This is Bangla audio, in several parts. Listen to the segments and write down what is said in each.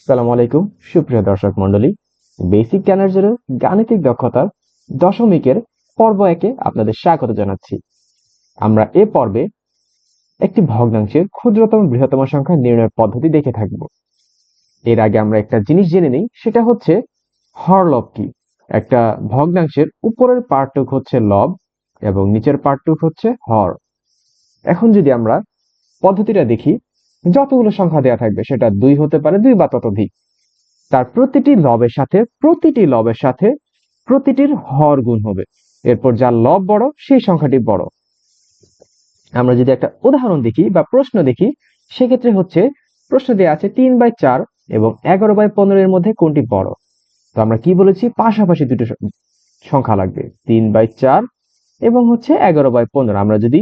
সালাম আলাইকুম সুপ্রিয় দর্শক মণ্ডলী। বেসিক জ্ঞানের জন্য গাণিতিক দক্ষতার দশমিকের পর্ব একে আপনাদের স্বাগত জানাচ্ছি। আমরা এ পর্বে একটি ভগ্নাংশের ক্ষুদ্রতম বৃহত্তম সংখ্যা নির্ণয়ের পদ্ধতি দেখে থাকব। এর আগে আমরা একটা জিনিস জেনে নিই, সেটা হচ্ছে হরলব কি। একটা ভগ্নাংশের উপরের পার্টটুক হচ্ছে লব এবং নিচের পার্টটুক হচ্ছে হর। এখন যদি আমরা পদ্ধতিটা দেখি, যতগুলো সংখ্যা দেওয়া থাকবে সেটা 2 হতে পারে, 2 বা ততোধিক। তার প্রতিটি লবের সাথে প্রতিটির হর গুণ হবে। এরপর যার লব বড় সেই সংখ্যাটি বড়। আমরা যদি একটা উদাহরণ দেখি বা প্রশ্ন দেখি, সেক্ষেত্রে হচ্ছে প্রশ্ন দেওয়া আছে 3/4 এবং 11/15 এর মধ্যে কোনটি বড়। তো আমরা কি বলেছি, পাশাপাশি দুটো সংখ্যা লাগবে, 3/4 এবং হচ্ছে 11/15। আমরা যদি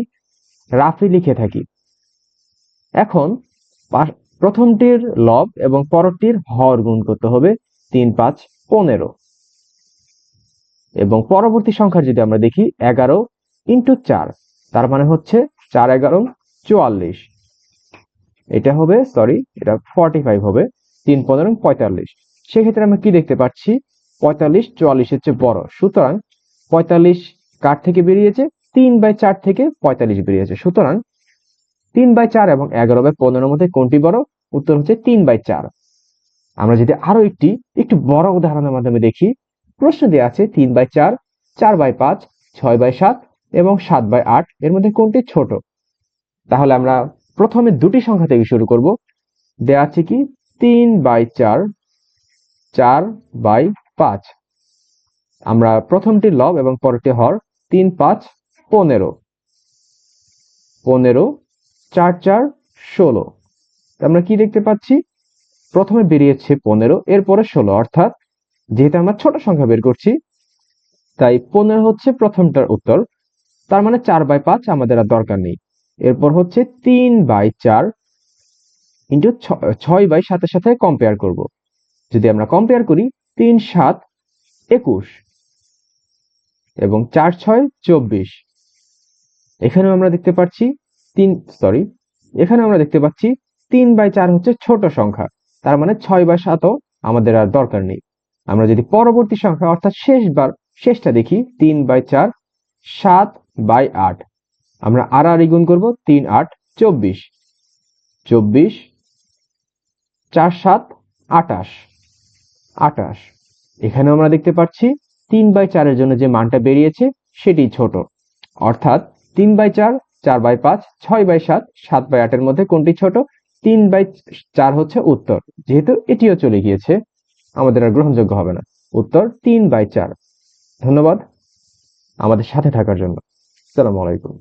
রাফি লিখে থাকি, এখন প্রথমটির লব এবং পরটির হর গুণ করতে হবে 3×5=15 এবং পরবর্তী সংখ্যা যদি আমরা দেখি 11×4, তার মানে হচ্ছে 4×11=44। এটা হবে এটা 45 হবে, 3×15=45। সেক্ষেত্রে আমরা কি দেখতে পাচ্ছি, 45 44-এর চেয়ে বড়। সুতরাং 45 কার থেকে বেরিয়েছে, 3/4 থেকে 45 বেরিয়েছে। সুতরাং 3/4 এবং 11/15 মধ্যে কোনটি বড়? উত্তর হচ্ছে 3/4। আমরা যদি আরো একটু বড় উদাহরণের মাধ্যমে দেখি, প্রশ্ন দেওয়া আছে 3/4, 4/5, 6/7 এবং 7/8 এর মধ্যে কোনটি ছোট। তাহলে আমরা প্রথমে দুটি সংখ্যা থেকে শুরু করব। দেওয়া আছে কি 3/4, 4/5। আমরা প্রথমটি লব এবং পরেরটি হর, 3×5=15, 15, 4×4=16। আমরা কি দেখতে পাচ্ছি, প্রথমে বেরিয়েছে 15, এরপরে 16, অর্থাৎ যেহেতু আমরা ছোট সংখ্যা বের করছি, তাই 15 হচ্ছে প্রথমটার উত্তর। তার মানে 4/5 আমাদের আর দরকার নেই। এরপর হচ্ছে 3/4 ইন্টু 6/7 সাথে কম্পেয়ার করব। যদি আমরা কম্পেয়ার করি, 3×7=21 এবং 4×6=24। এখানেও আমরা দেখতে পাচ্ছি এখানেও আমরা দেখতে পাচ্ছি 3/4 হচ্ছে ছোট সংখ্যা, তার মানে 6/7ও আমাদের আর দরকার নেই। আমরা যদি পরবর্তী সংখ্যা অর্থাৎ শেষটা দেখি, 3/4, 7/8। আমরা আড়াআড়ি গুণ করব, 3×8=24, 24, 4×7=28, 28। এখানেও আমরা দেখতে পাচ্ছি 3/4 এর জন্য যে মানটা বেরিয়েছে সেটি ছোট, অর্থাৎ 3/4, 4/5, 6/7, 7/8 এর মধ্যে কোনটি ছোট? 3/4 হচ্ছে উত্তর। যেহেতু এটিও চলে গিয়েছে, আমাদের আর গ্রহণযোগ্য হবে না। উত্তর 3/4। ধন্যবাদ আমাদের সাথে থাকার জন্য। আসসালামু আলাইকুম।